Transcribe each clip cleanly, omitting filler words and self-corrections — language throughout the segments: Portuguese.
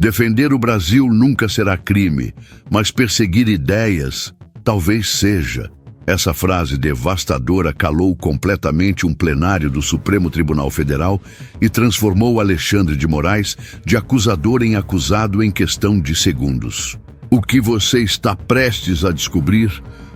Defender o Brasil nunca será crime, mas perseguir ideias talvez seja. Essa frase devastadora calou completamente um plenário do Supremo Tribunal Federal e transformou Alexandre de Moraes de acusador em acusado em questão de segundos. O que você está prestes a descobrir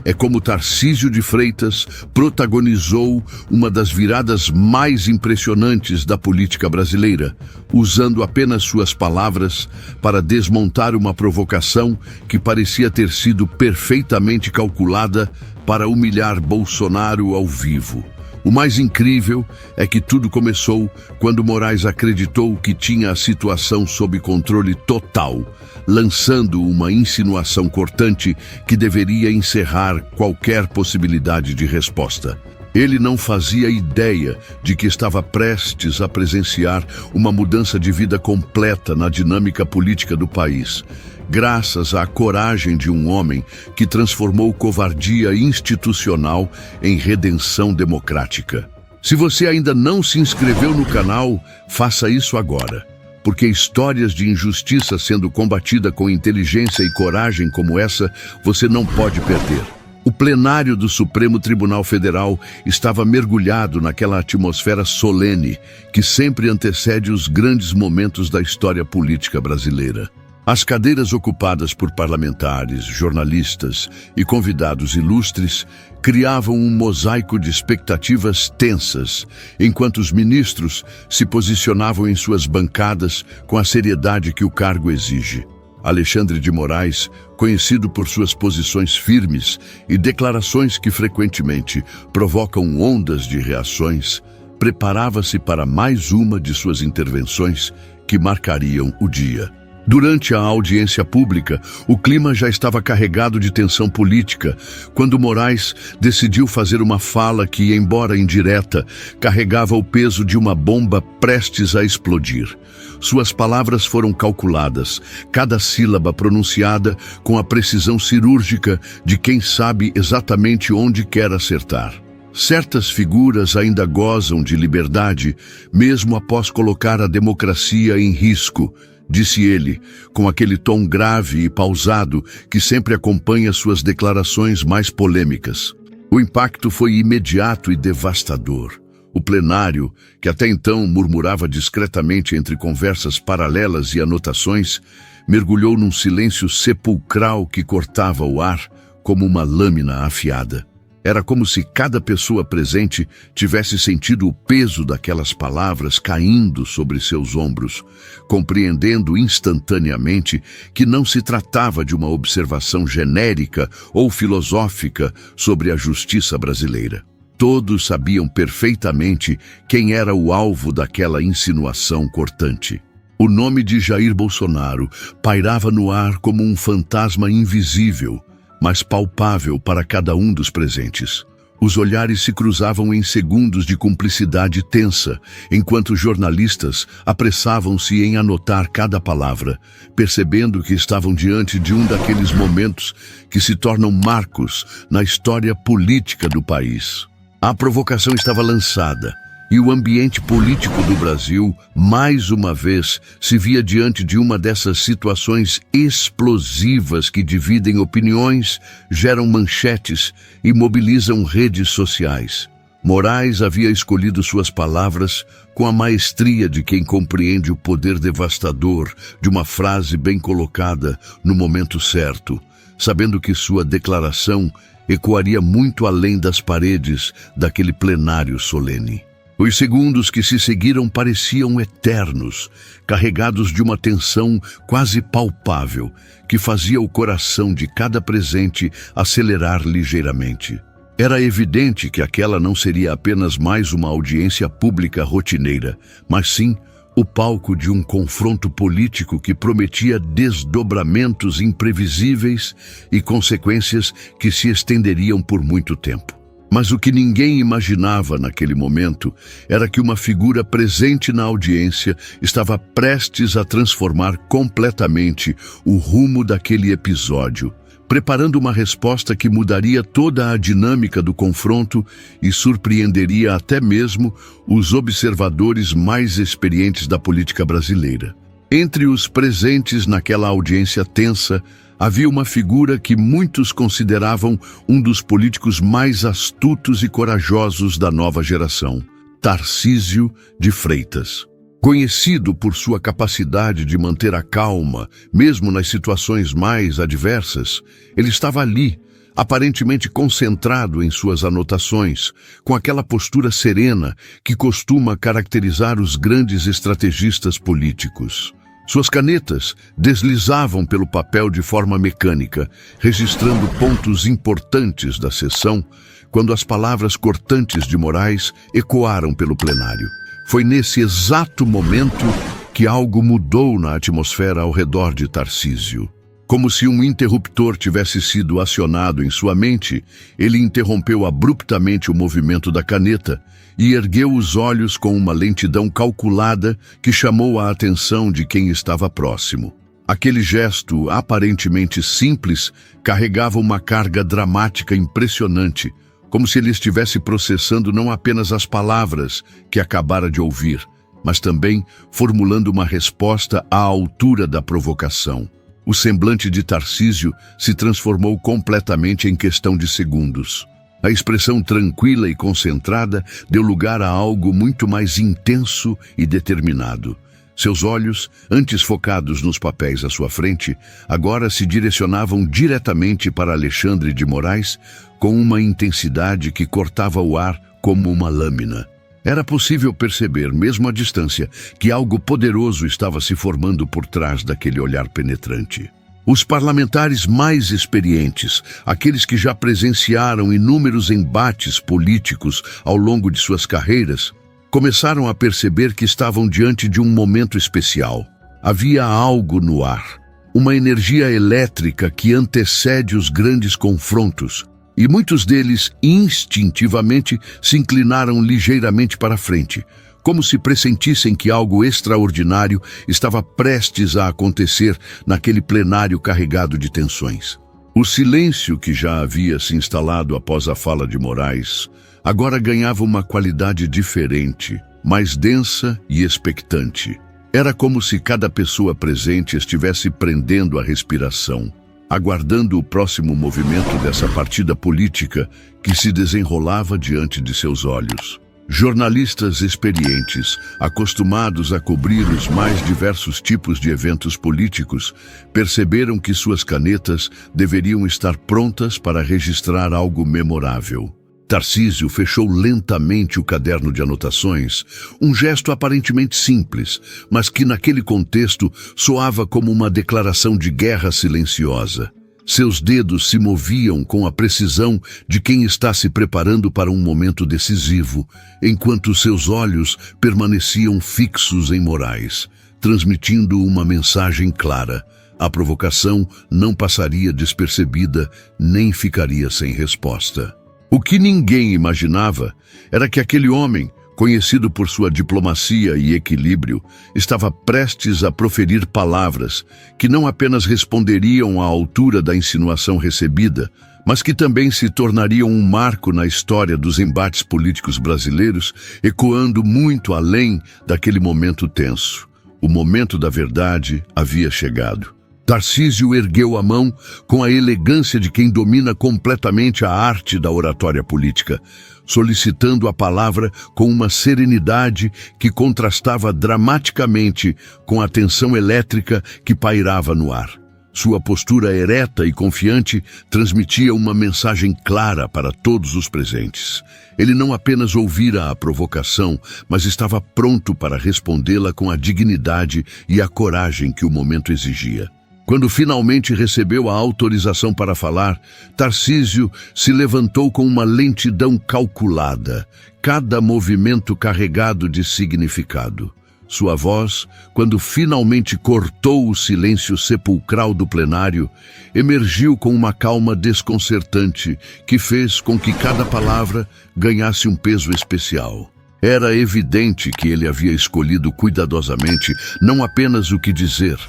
é como Tarcísio de Freitas protagonizou uma das viradas mais impressionantes da política brasileira, usando apenas suas palavras para desmontar uma provocação que parecia ter sido perfeitamente calculada para humilhar Bolsonaro ao vivo. O mais incrível é que tudo começou quando Moraes acreditou que tinha a situação sob controle total, lançando uma insinuação cortante que deveria encerrar qualquer possibilidade de resposta. Ele não fazia ideia de que estava prestes a presenciar uma mudança de vida completa na dinâmica política do país, graças à coragem de um homem que transformou covardia institucional em redenção democrática. Se você ainda não se inscreveu no canal, faça isso agora, porque histórias de injustiça sendo combatida com inteligência e coragem como essa, você não pode perder. O plenário do Supremo Tribunal Federal estava mergulhado naquela atmosfera solene que sempre antecede os grandes momentos da história política brasileira. As cadeiras ocupadas por parlamentares, jornalistas e convidados ilustres criavam um mosaico de expectativas tensas, enquanto os ministros se posicionavam em suas bancadas com a seriedade que o cargo exige. Alexandre de Moraes, conhecido por suas posições firmes e declarações que frequentemente provocam ondas de reações, preparava-se para mais uma de suas intervenções que marcariam o dia. Durante a audiência pública, o clima já estava carregado de tensão política, quando Moraes decidiu fazer uma fala que, embora indireta, carregava o peso de uma bomba prestes a explodir. Suas palavras foram calculadas, cada sílaba pronunciada com a precisão cirúrgica de quem sabe exatamente onde quer acertar. Certas figuras ainda gozam de liberdade, mesmo após colocar a democracia em risco, disse ele, com aquele tom grave e pausado que sempre acompanha suas declarações mais polêmicas. O impacto foi imediato e devastador. O plenário, que até então murmurava discretamente entre conversas paralelas e anotações, mergulhou num silêncio sepulcral que cortava o ar como uma lâmina afiada. Era como se cada pessoa presente tivesse sentido o peso daquelas palavras caindo sobre seus ombros, compreendendo instantaneamente que não se tratava de uma observação genérica ou filosófica sobre a justiça brasileira. Todos sabiam perfeitamente quem era o alvo daquela insinuação cortante. O nome de Jair Bolsonaro pairava no ar como um fantasma invisível, mas palpável para cada um dos presentes. Os olhares se cruzavam em segundos de cumplicidade tensa, enquanto jornalistas apressavam-se em anotar cada palavra, percebendo que estavam diante de um daqueles momentos que se tornam marcos na história política do país. A provocação estava lançada, e o ambiente político do Brasil, mais uma vez, se via diante de uma dessas situações explosivas que dividem opiniões, geram manchetes e mobilizam redes sociais. Moraes havia escolhido suas palavras com a maestria de quem compreende o poder devastador de uma frase bem colocada no momento certo, sabendo que sua declaração ecoaria muito além das paredes daquele plenário solene. Os segundos que se seguiram pareciam eternos, carregados de uma tensão quase palpável, que fazia o coração de cada presente acelerar ligeiramente. Era evidente que aquela não seria apenas mais uma audiência pública rotineira, mas sim o palco de um confronto político que prometia desdobramentos imprevisíveis e consequências que se estenderiam por muito tempo. Mas o que ninguém imaginava naquele momento era que uma figura presente na audiência estava prestes a transformar completamente o rumo daquele episódio, preparando uma resposta que mudaria toda a dinâmica do confronto e surpreenderia até mesmo os observadores mais experientes da política brasileira. Entre os presentes naquela audiência tensa, havia uma figura que muitos consideravam um dos políticos mais astutos e corajosos da nova geração, Tarcísio de Freitas. Conhecido por sua capacidade de manter a calma, mesmo nas situações mais adversas, ele estava ali, aparentemente concentrado em suas anotações, com aquela postura serena que costuma caracterizar os grandes estrategistas políticos. Suas canetas deslizavam pelo papel de forma mecânica, registrando pontos importantes da sessão, quando as palavras cortantes de Moraes ecoaram pelo plenário. Foi nesse exato momento que algo mudou na atmosfera ao redor de Tarcísio. Como se um interruptor tivesse sido acionado em sua mente, ele interrompeu abruptamente o movimento da caneta e ergueu os olhos com uma lentidão calculada que chamou a atenção de quem estava próximo. Aquele gesto, aparentemente simples, carregava uma carga dramática impressionante, como se ele estivesse processando não apenas as palavras que acabara de ouvir, mas também formulando uma resposta à altura da provocação. O semblante de Tarcísio se transformou completamente em questão de segundos. A expressão tranquila e concentrada deu lugar a algo muito mais intenso e determinado. Seus olhos, antes focados nos papéis à sua frente, agora se direcionavam diretamente para Alexandre de Moraes com uma intensidade que cortava o ar como uma lâmina. Era possível perceber, mesmo à distância, que algo poderoso estava se formando por trás daquele olhar penetrante. Os parlamentares mais experientes, aqueles que já presenciaram inúmeros embates políticos ao longo de suas carreiras, começaram a perceber que estavam diante de um momento especial. Havia algo no ar, uma energia elétrica que antecede os grandes confrontos, e muitos deles, instintivamente, se inclinaram ligeiramente para frente, como se pressentissem que algo extraordinário estava prestes a acontecer naquele plenário carregado de tensões. O silêncio que já havia se instalado após a fala de Moraes agora ganhava uma qualidade diferente, mais densa e expectante. Era como se cada pessoa presente estivesse prendendo a respiração, aguardando o próximo movimento dessa partida política que se desenrolava diante de seus olhos. Jornalistas experientes, acostumados a cobrir os mais diversos tipos de eventos políticos, perceberam que suas canetas deveriam estar prontas para registrar algo memorável. Tarcísio fechou lentamente o caderno de anotações, um gesto aparentemente simples, mas que naquele contexto soava como uma declaração de guerra silenciosa. Seus dedos se moviam com a precisão de quem está se preparando para um momento decisivo, enquanto seus olhos permaneciam fixos em Moraes, transmitindo uma mensagem clara. A provocação não passaria despercebida, nem ficaria sem resposta. O que ninguém imaginava era que aquele homem, conhecido por sua diplomacia e equilíbrio, estava prestes a proferir palavras que não apenas responderiam à altura da insinuação recebida, mas que também se tornariam um marco na história dos embates políticos brasileiros, ecoando muito além daquele momento tenso. O momento da verdade havia chegado. Tarcísio ergueu a mão com a elegância de quem domina completamente a arte da oratória política, solicitando a palavra com uma serenidade que contrastava dramaticamente com a tensão elétrica que pairava no ar. Sua postura ereta e confiante transmitia uma mensagem clara para todos os presentes. Ele não apenas ouvira a provocação, mas estava pronto para respondê-la com a dignidade e a coragem que o momento exigia. Quando finalmente recebeu a autorização para falar, Tarcísio se levantou com uma lentidão calculada, cada movimento carregado de significado. Sua voz, quando finalmente cortou o silêncio sepulcral do plenário, emergiu com uma calma desconcertante que fez com que cada palavra ganhasse um peso especial. Era evidente que ele havia escolhido cuidadosamente não apenas o que dizer,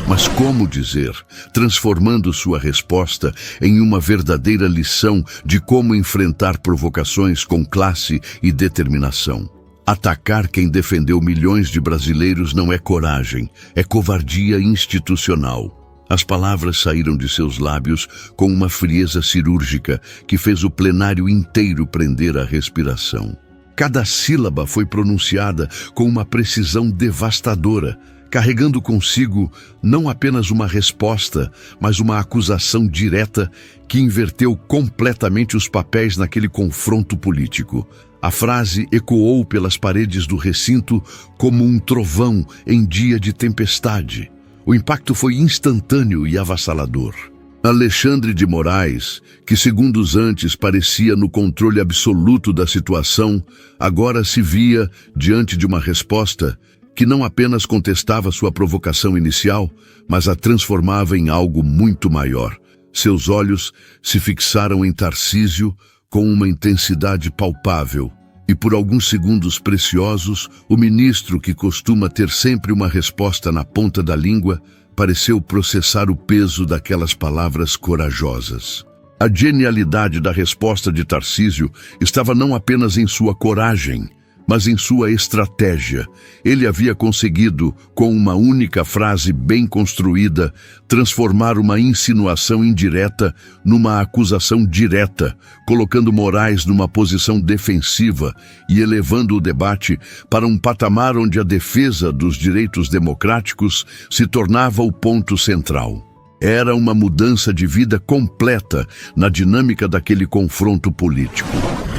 mas como dizer, transformando sua resposta em uma verdadeira lição de como enfrentar provocações com classe e determinação. Atacar quem defendeu milhões de brasileiros não é coragem, é covardia institucional. As palavras saíram de seus lábios com uma frieza cirúrgica que fez o plenário inteiro prender a respiração. Cada sílaba foi pronunciada com uma precisão devastadora, carregando consigo não apenas uma resposta, mas uma acusação direta que inverteu completamente os papéis naquele confronto político. A frase ecoou pelas paredes do recinto como um trovão em dia de tempestade. O impacto foi instantâneo e avassalador. Alexandre de Moraes, que segundos antes parecia no controle absoluto da situação, agora se via diante de uma resposta que não apenas contestava sua provocação inicial, mas a transformava em algo muito maior. Seus olhos se fixaram em Tarcísio com uma intensidade palpável, e por alguns segundos preciosos, o ministro, que costuma ter sempre uma resposta na ponta da língua, pareceu processar o peso daquelas palavras corajosas. A genialidade da resposta de Tarcísio estava não apenas em sua coragem, mas em sua estratégia. Ele havia conseguido, com uma única frase bem construída, transformar uma insinuação indireta numa acusação direta, colocando Moraes numa posição defensiva e elevando o debate para um patamar onde a defesa dos direitos democráticos se tornava o ponto central. Era uma mudança de vida completa na dinâmica daquele confronto político.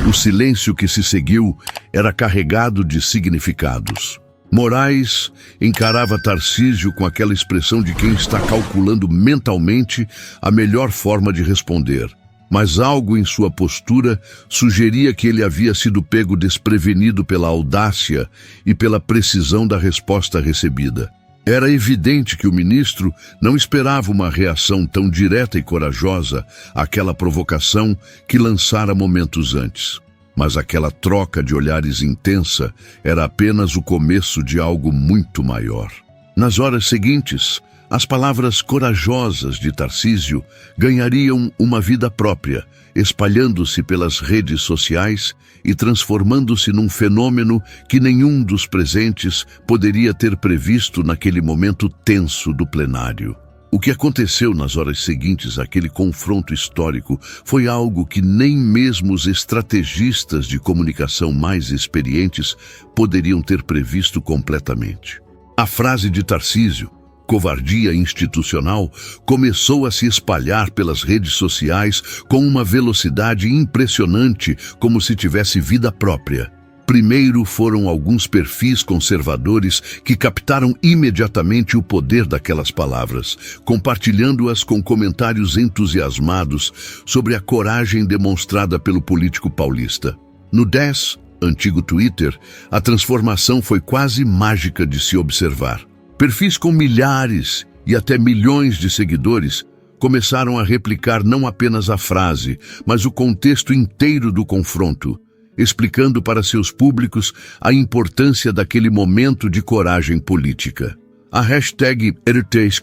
O silêncio que se seguiu era carregado de significados. Moraes encarava Tarcísio com aquela expressão de quem está calculando mentalmente a melhor forma de responder. Mas algo em sua postura sugeria que ele havia sido pego desprevenido pela audácia e pela precisão da resposta recebida. Era evidente que o ministro não esperava uma reação tão direta e corajosa àquela provocação que lançara momentos antes. Mas aquela troca de olhares intensa era apenas o começo de algo muito maior. Nas horas seguintes, as palavras corajosas de Tarcísio ganhariam uma vida própria, espalhando-se pelas redes sociais e transformando-se num fenômeno que nenhum dos presentes poderia ter previsto naquele momento tenso do plenário. O que aconteceu nas horas seguintes àquele confronto histórico foi algo que nem mesmo os estrategistas de comunicação mais experientes poderiam ter previsto completamente. A frase de Tarcísio, covardia institucional, começou a se espalhar pelas redes sociais com uma velocidade impressionante, como se tivesse vida própria. Primeiro foram alguns perfis conservadores que captaram imediatamente o poder daquelas palavras, compartilhando-as com comentários entusiasmados sobre a coragem demonstrada pelo político paulista. No 10, antigo Twitter, a transformação foi quase mágica de se observar. Perfis com milhares e até milhões de seguidores começaram a replicar não apenas a frase, mas o contexto inteiro do confronto, explicando para seus públicos a importância daquele momento de coragem política. A hashtag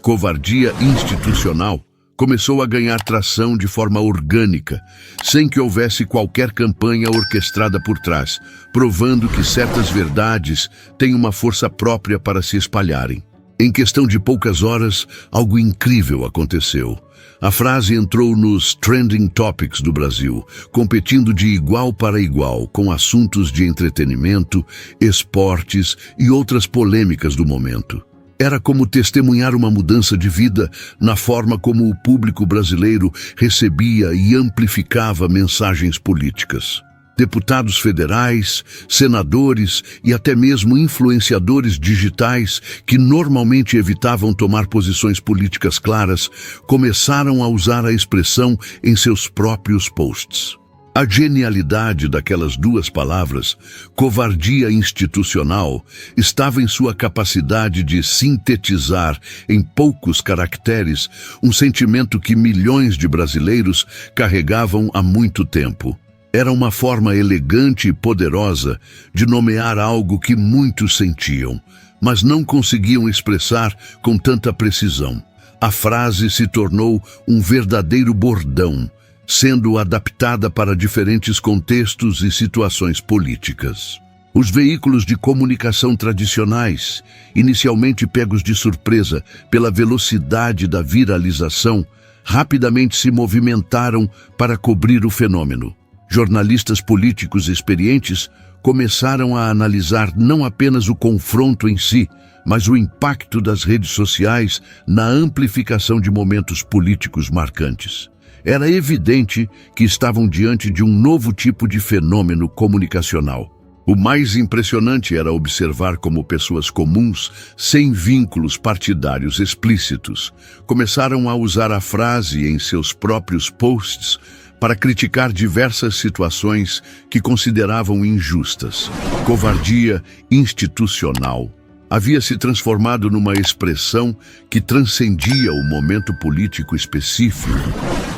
#covardia institucional começou a ganhar tração de forma orgânica, sem que houvesse qualquer campanha orquestrada por trás, provando que certas verdades têm uma força própria para se espalharem. Em questão de poucas horas, algo incrível aconteceu. A frase entrou nos trending topics do Brasil, competindo de igual para igual com assuntos de entretenimento, esportes e outras polêmicas do momento. Era como testemunhar uma mudança de vida na forma como o público brasileiro recebia e amplificava mensagens políticas. Deputados federais, senadores e até mesmo influenciadores digitais que normalmente evitavam tomar posições políticas claras, começaram a usar a expressão em seus próprios posts. A genialidade daquelas duas palavras, covardia institucional, estava em sua capacidade de sintetizar em poucos caracteres um sentimento que milhões de brasileiros carregavam há muito tempo. Era uma forma elegante e poderosa de nomear algo que muitos sentiam, mas não conseguiam expressar com tanta precisão. A frase se tornou um verdadeiro bordão, sendo adaptada para diferentes contextos e situações políticas. Os veículos de comunicação tradicionais, inicialmente pegos de surpresa pela velocidade da viralização, rapidamente se movimentaram para cobrir o fenômeno. Jornalistas políticos experientes começaram a analisar não apenas o confronto em si, mas o impacto das redes sociais na amplificação de momentos políticos marcantes. Era evidente que estavam diante de um novo tipo de fenômeno comunicacional. O mais impressionante era observar como pessoas comuns, sem vínculos partidários explícitos, começaram a usar a frase em seus próprios posts para criticar diversas situações que consideravam injustas. Covardia institucional havia se transformado numa expressão que transcendia o momento político específico,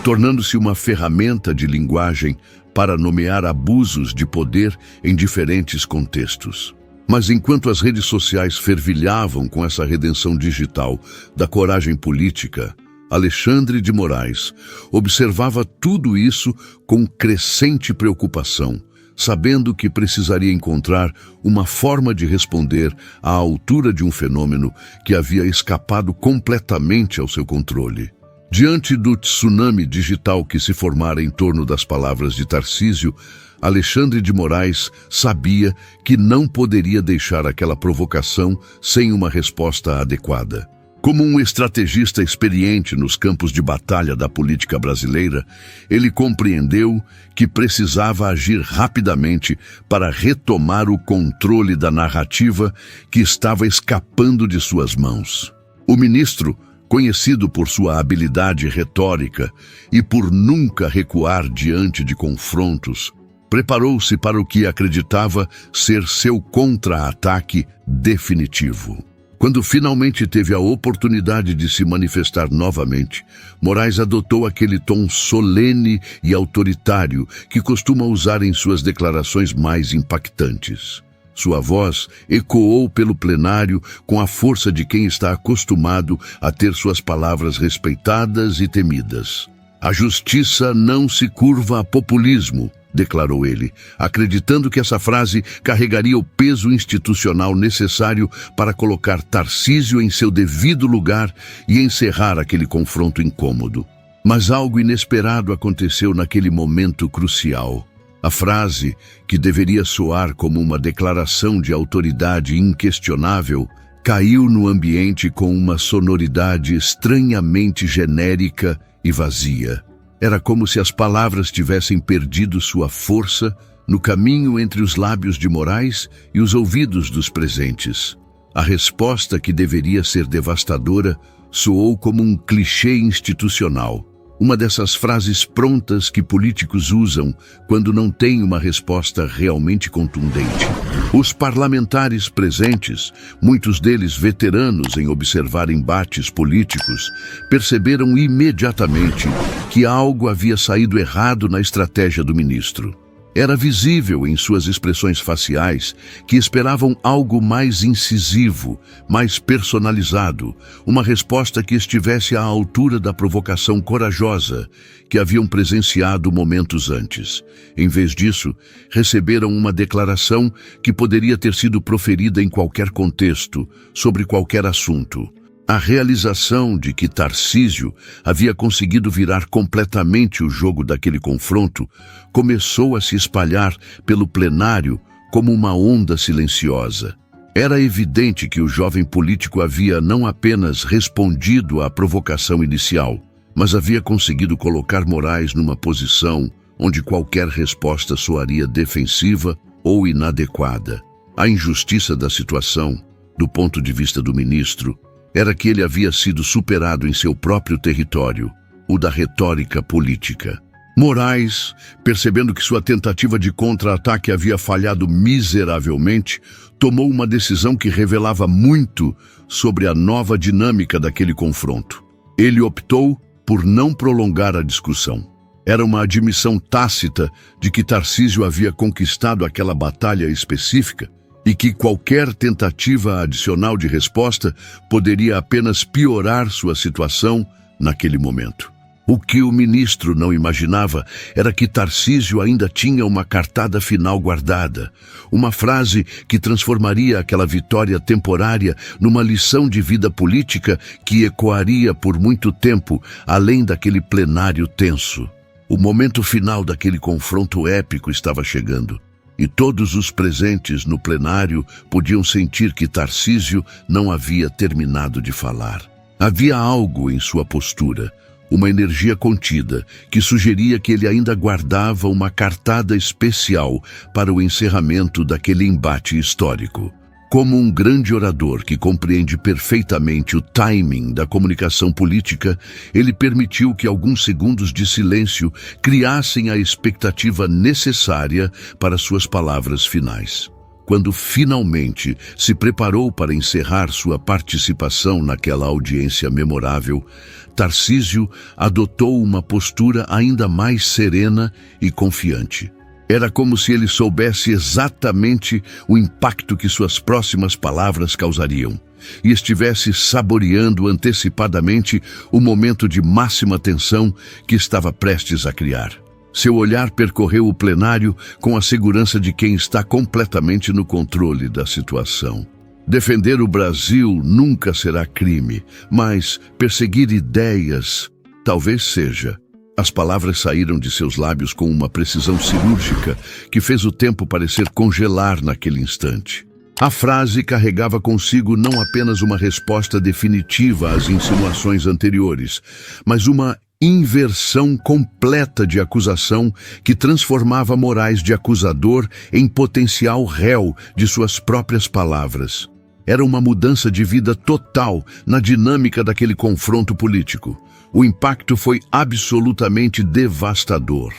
tornando-se uma ferramenta de linguagem para nomear abusos de poder em diferentes contextos. Mas enquanto as redes sociais fervilhavam com essa redenção digital da coragem política, Alexandre de Moraes observava tudo isso com crescente preocupação, sabendo que precisaria encontrar uma forma de responder à altura de um fenômeno que havia escapado completamente ao seu controle. Diante do tsunami digital que se formara em torno das palavras de Tarcísio, Alexandre de Moraes sabia que não poderia deixar aquela provocação sem uma resposta adequada. Como um estrategista experiente nos campos de batalha da política brasileira, ele compreendeu que precisava agir rapidamente para retomar o controle da narrativa que estava escapando de suas mãos. O ministro, conhecido por sua habilidade retórica e por nunca recuar diante de confrontos, preparou-se para o que acreditava ser seu contra-ataque definitivo. Quando finalmente teve a oportunidade de se manifestar novamente, Moraes adotou aquele tom solene e autoritário que costuma usar em suas declarações mais impactantes. Sua voz ecoou pelo plenário com a força de quem está acostumado a ter suas palavras respeitadas e temidas. A justiça não se curva a populismo, declarou ele, acreditando que essa frase carregaria o peso institucional necessário para colocar Tarcísio em seu devido lugar e encerrar aquele confronto incômodo. Mas algo inesperado aconteceu naquele momento crucial. A frase, que deveria soar como uma declaração de autoridade inquestionável, caiu no ambiente com uma sonoridade estranhamente genérica e vazia. Era como se as palavras tivessem perdido sua força no caminho entre os lábios de Moraes e os ouvidos dos presentes. A resposta, que deveria ser devastadora, soou como um clichê institucional. Uma dessas frases prontas que políticos usam quando não têm uma resposta realmente contundente. Os parlamentares presentes, muitos deles veteranos em observar embates políticos, perceberam imediatamente que algo havia saído errado na estratégia do ministro. Era visível em suas expressões faciais que esperavam algo mais incisivo, mais personalizado, uma resposta que estivesse à altura da provocação corajosa que haviam presenciado momentos antes. Em vez disso, receberam uma declaração que poderia ter sido proferida em qualquer contexto, sobre qualquer assunto. A realização de que Tarcísio havia conseguido virar completamente o jogo daquele confronto começou a se espalhar pelo plenário como uma onda silenciosa. Era evidente que o jovem político havia não apenas respondido à provocação inicial, mas havia conseguido colocar Moraes numa posição onde qualquer resposta soaria defensiva ou inadequada. A injustiça da situação, do ponto de vista do ministro, era que ele havia sido superado em seu próprio território, o da retórica política. Moraes, percebendo que sua tentativa de contra-ataque havia falhado miseravelmente, tomou uma decisão que revelava muito sobre a nova dinâmica daquele confronto. Ele optou por não prolongar a discussão. Era uma admissão tácita de que Tarcísio havia conquistado aquela batalha específica e que qualquer tentativa adicional de resposta poderia apenas piorar sua situação naquele momento. O que o ministro não imaginava era que Tarcísio ainda tinha uma cartada final guardada, uma frase que transformaria aquela vitória temporária numa lição de vida política que ecoaria por muito tempo, além daquele plenário tenso. O momento final daquele confronto épico estava chegando, e todos os presentes no plenário podiam sentir que Tarcísio não havia terminado de falar. Havia algo em sua postura, uma energia contida, que sugeria que ele ainda guardava uma cartada especial para o encerramento daquele embate histórico. Como um grande orador que compreende perfeitamente o timing da comunicação política, ele permitiu que alguns segundos de silêncio criassem a expectativa necessária para suas palavras finais. Quando finalmente se preparou para encerrar sua participação naquela audiência memorável, Tarcísio adotou uma postura ainda mais serena e confiante. Era como se ele soubesse exatamente o impacto que suas próximas palavras causariam e estivesse saboreando antecipadamente o momento de máxima tensão que estava prestes a criar. Seu olhar percorreu o plenário com a segurança de quem está completamente no controle da situação. Defender o Brasil nunca será crime, mas perseguir ideias talvez seja. As palavras saíram de seus lábios com uma precisão cirúrgica que fez o tempo parecer congelar naquele instante. A frase carregava consigo não apenas uma resposta definitiva às insinuações anteriores, mas uma inversão completa de acusação que transformava Moraes de acusador em potencial réu de suas próprias palavras. Era uma mudança de vida total na dinâmica daquele confronto político. O impacto foi absolutamente devastador.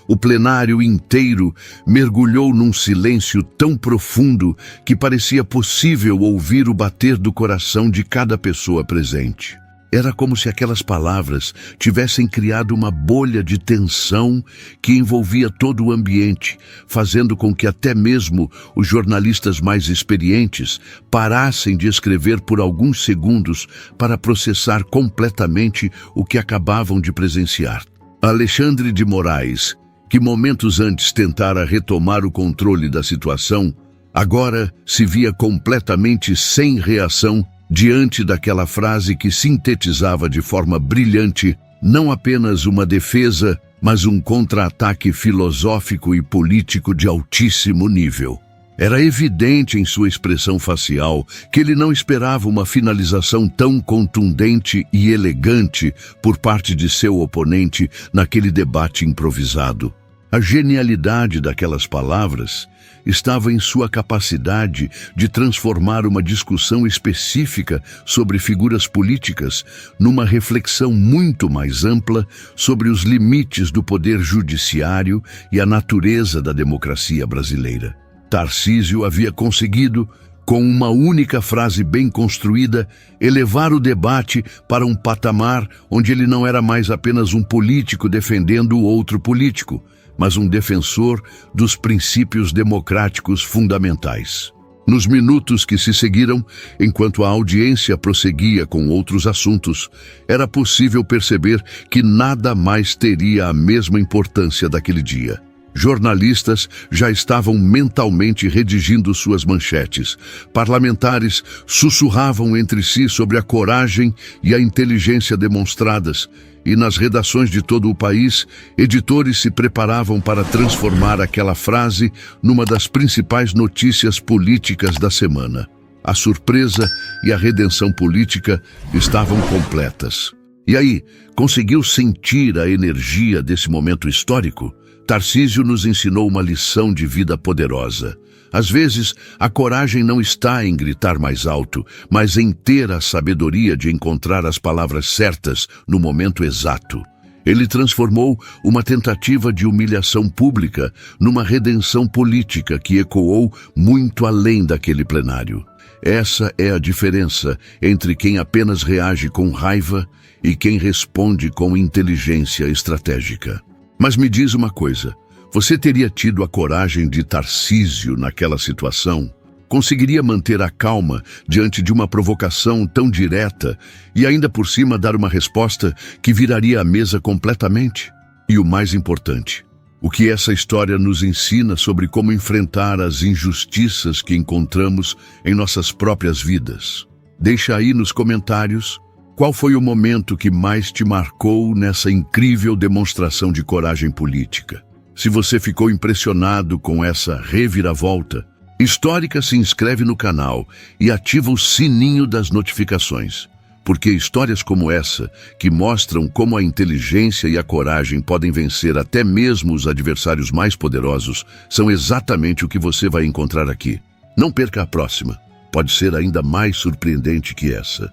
O plenário inteiro mergulhou num silêncio tão profundo que parecia possível ouvir o bater do coração de cada pessoa presente. Era como se aquelas palavras tivessem criado uma bolha de tensão que envolvia todo o ambiente, fazendo com que até mesmo os jornalistas mais experientes parassem de escrever por alguns segundos para processar completamente o que acabavam de presenciar. Alexandre de Moraes, que momentos antes tentara retomar o controle da situação, agora se via completamente sem reação diante daquela frase que sintetizava de forma brilhante não apenas uma defesa, mas um contra-ataque filosófico e político de altíssimo nível. Era evidente em sua expressão facial que ele não esperava uma finalização tão contundente e elegante por parte de seu oponente naquele debate improvisado. A genialidade daquelas palavras estava em sua capacidade de transformar uma discussão específica sobre figuras políticas numa reflexão muito mais ampla sobre os limites do poder judiciário e a natureza da democracia brasileira. Tarcísio havia conseguido, com uma única frase bem construída, elevar o debate para um patamar onde ele não era mais apenas um político defendendo outro político, mas um defensor dos princípios democráticos fundamentais. Nos minutos que se seguiram, enquanto a audiência prosseguia com outros assuntos, era possível perceber que nada mais teria a mesma importância daquele dia. Jornalistas já estavam mentalmente redigindo suas manchetes. Parlamentares sussurravam entre si sobre a coragem e a inteligência demonstradas, e nas redações de todo o país, editores se preparavam para transformar aquela frase numa das principais notícias políticas da semana. A surpresa e a redenção política estavam completas. E aí, conseguiu sentir a energia desse momento histórico? Tarcísio nos ensinou uma lição de vida poderosa. Às vezes, a coragem não está em gritar mais alto, mas em ter a sabedoria de encontrar as palavras certas no momento exato. Ele transformou uma tentativa de humilhação pública numa redenção política que ecoou muito além daquele plenário. Essa é a diferença entre quem apenas reage com raiva e quem responde com inteligência estratégica. Mas me diz uma coisa. Você teria tido a coragem de Tarcísio naquela situação? Conseguiria manter a calma diante de uma provocação tão direta e ainda por cima dar uma resposta que viraria a mesa completamente? E o mais importante, o que essa história nos ensina sobre como enfrentar as injustiças que encontramos em nossas próprias vidas? Deixa aí nos comentários qual foi o momento que mais te marcou nessa incrível demonstração de coragem política. Se você ficou impressionado com essa reviravolta histórica, se inscreve no canal e ativa o sininho das notificações, porque histórias como essa, que mostram como a inteligência e a coragem podem vencer até mesmo os adversários mais poderosos, são exatamente o que você vai encontrar aqui. Não perca a próxima, pode ser ainda mais surpreendente que essa.